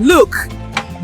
Look,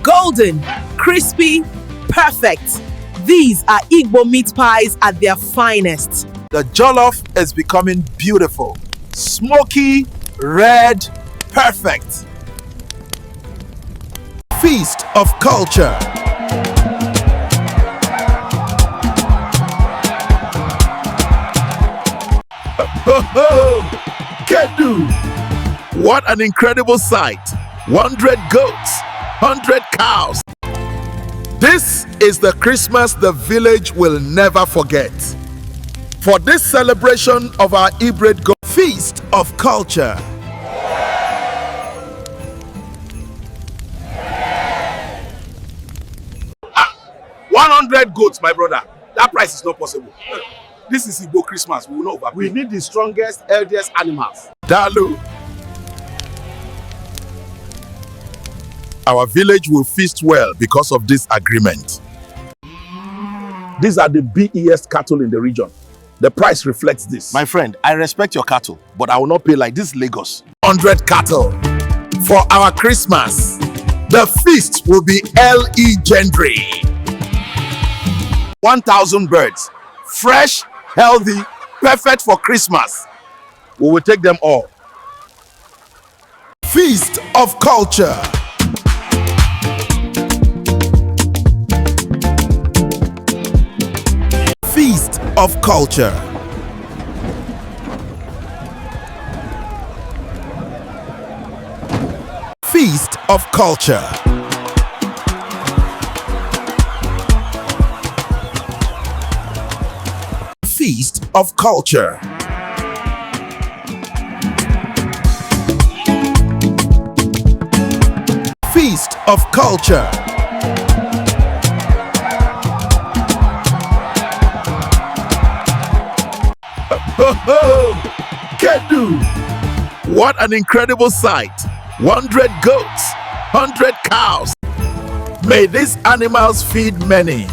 golden, crispy, perfect. These are Igbo meat pies at their finest. The jollof is becoming beautiful. Smoky, red, perfect. Feast of culture. Kedu! What an incredible sight! 100 goats, 100 cows. This is the Christmas the village will never forget. For this celebration of our hybrid goat feast of culture. 100 goats, my brother. That price is not possible. This is Igbo Christmas. We will not overpay. We need the strongest, healthiest animals. Dalu. Our village will feast well because of this agreement. These are the biggest cattle in the region. The price reflects this. My friend, I respect your cattle, but I will not pay like this, Lagos. 100 cattle for our Christmas. The feast will be legendary. 1,000 birds, fresh, healthy, perfect for Christmas. We will take them all. Feast of culture. Feast of culture. Feast of culture. Feast of culture. Feast of culture. Kedu! What an incredible sight! 100 goats, 100 cows. May these animals feed many.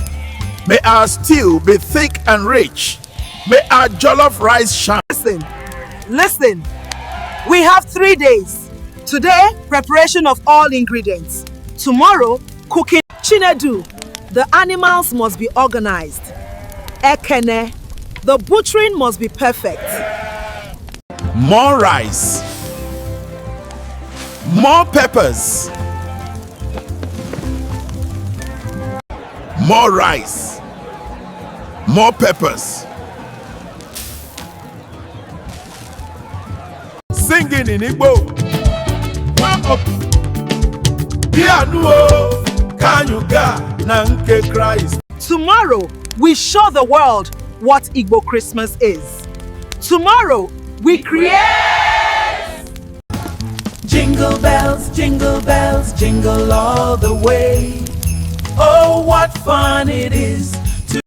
May our stew be thick and rich. May our jollof rice shine. Listen. We have 3 days. Today, preparation of all ingredients. Tomorrow, cooking. Chinedu, the animals must be organized. Ekene, the butchering must be perfect. More rice. More peppers. More rice. More peppers. Singing in Igbo. Tomorrow, we show the world what Igbo Christmas is. Tomorrow, we create. Jingle bells, jingle all the way. Oh, what fun it is to...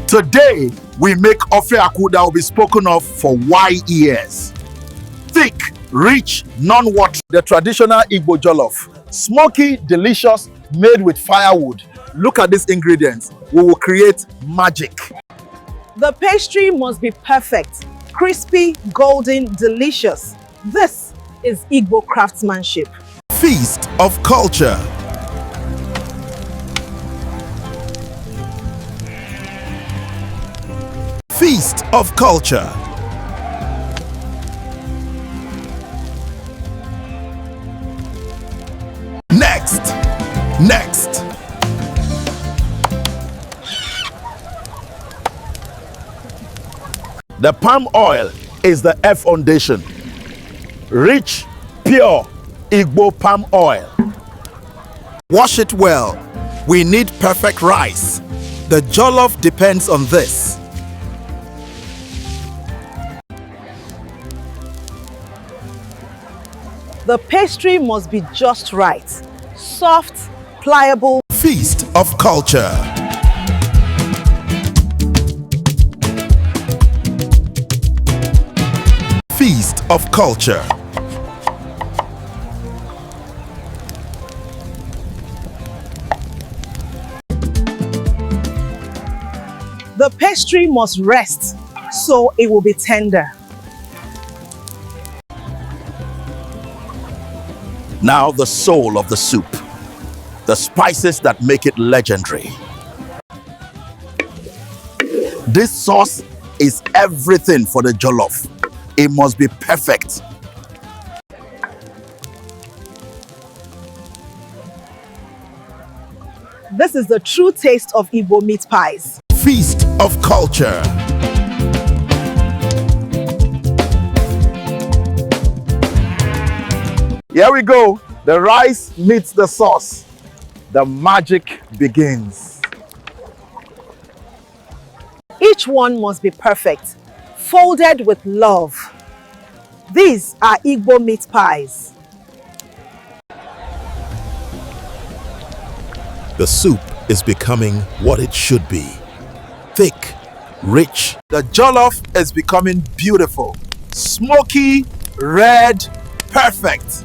Today, we make Ofe Akwu that will be spoken of for years. Thick, rich, non-watery. The traditional Igbo jollof. Smoky, delicious, made with firewood. Look at these ingredients. We will create magic. The pastry must be perfect. Crispy, golden, delicious. This is Igbo craftsmanship. Feast of culture. Feast of culture. Next. The palm oil is the F foundation. Rich, pure Igbo palm oil. Wash it well. We need perfect rice. The jollof depends on this. The pastry must be just right. Soft, pliable. Feast of culture. Feast of culture. The pastry must rest so it will be tender. Now the soul of the soup. The spices that make it legendary. This sauce is everything for the jollof. It must be perfect. This is the true taste of Igbo meat pies. Feast of culture. Here we go. The rice meets the sauce. The magic begins. Each one must be perfect, folded with love. These are Igbo meat pies. The soup is becoming what it should be. Thick, rich. The jollof is becoming beautiful. Smoky, red, perfect.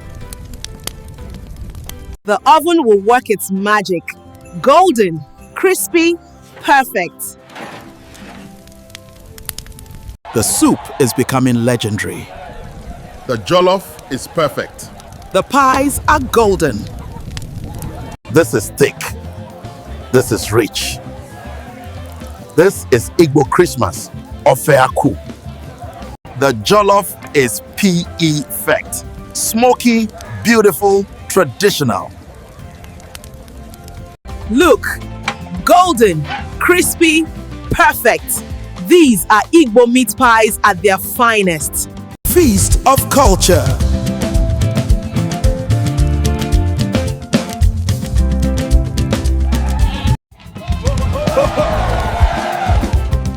The oven will work its magic. Golden, crispy, perfect. The soup is becoming legendary. The jollof is perfect. The pies are golden. This is thick. This is rich. This is Igbo Christmas, Ofe Akwu. The jollof is perfect. Smoky, beautiful, traditional. Look, golden, crispy, perfect. These are Igbo meat pies at their finest. Feast of culture.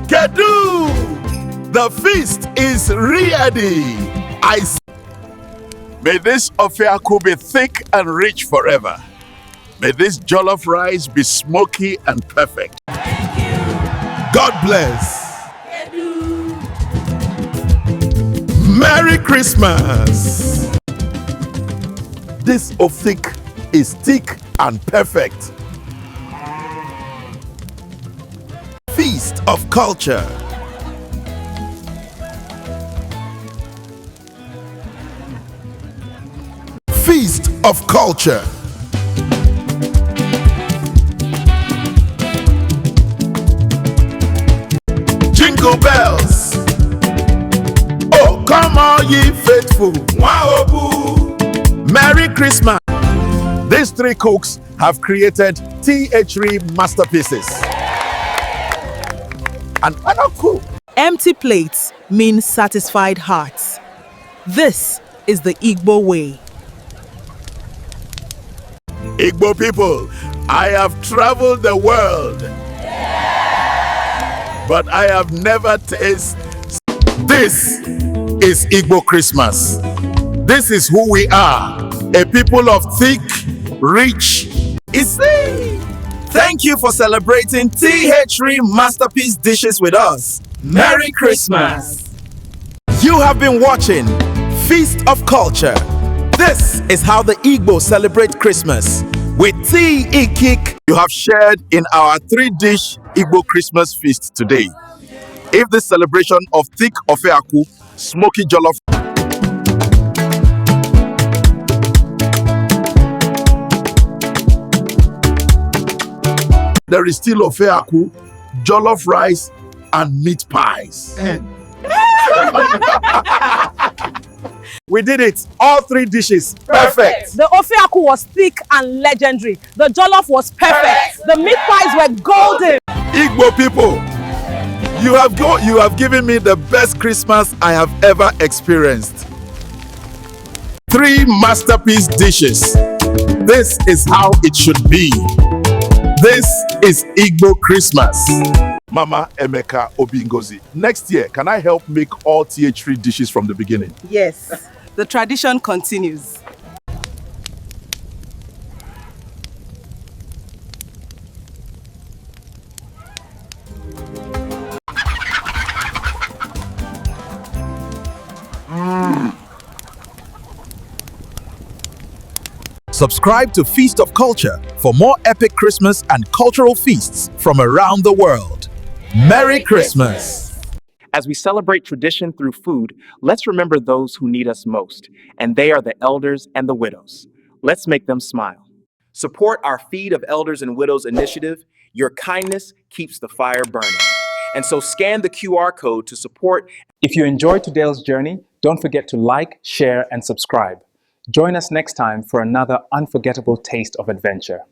Kedu! The feast is ready. May this Ofe Akwu be thick and rich forever. May this jollof rice be smoky and perfect. God bless. Merry Christmas. This Ofik is thick and perfect. Feast of culture. Feast of culture. Jingle bells. Oh, come all ye faithful. Wow, Merry Christmas. These three cooks have created THREE masterpieces. And Akwu. Empty plates mean satisfied hearts. This is the Igbo way. Igbo people, I have traveled the world, but I have never tasted. This is Igbo Christmas. This is who we are, a people of thick, rich. Thank you for celebrating THREE masterpiece dishes with us. Merry Christmas. You have been watching Feast of Culture. This is how the Igbo celebrate Christmas with tea ikik you have shared in our 3-dish Igbo Christmas feast today. If this celebration of thick Ofe Akwu, smoky jollof, there is still Ofe Akwu, jollof rice, and meat pies. We did it. All 3 dishes. Perfect. The Ofe Akwu was thick and legendary. The jollof was perfect. The meat pies were golden. Igbo people, you have given me the best Christmas I have ever experienced. 3 masterpiece dishes. This is how it should be. This is Igbo Christmas. Mama Emeka Obingozi. Next year, can I help make all THREE dishes from the beginning? Yes, the tradition continues. subscribe to Feast of Culture for more epic Christmas and cultural feasts from around the world. Merry Christmas! As we celebrate tradition through food, let's remember those who need us most, and they are the elders and the widows. Let's make them smile. Support our Feed of Elders and Widows initiative. Your kindness keeps the fire burning. And so scan the QR code to support. If you enjoyed today's journey, don't forget to like, share, and subscribe. Join us next time for another unforgettable taste of adventure.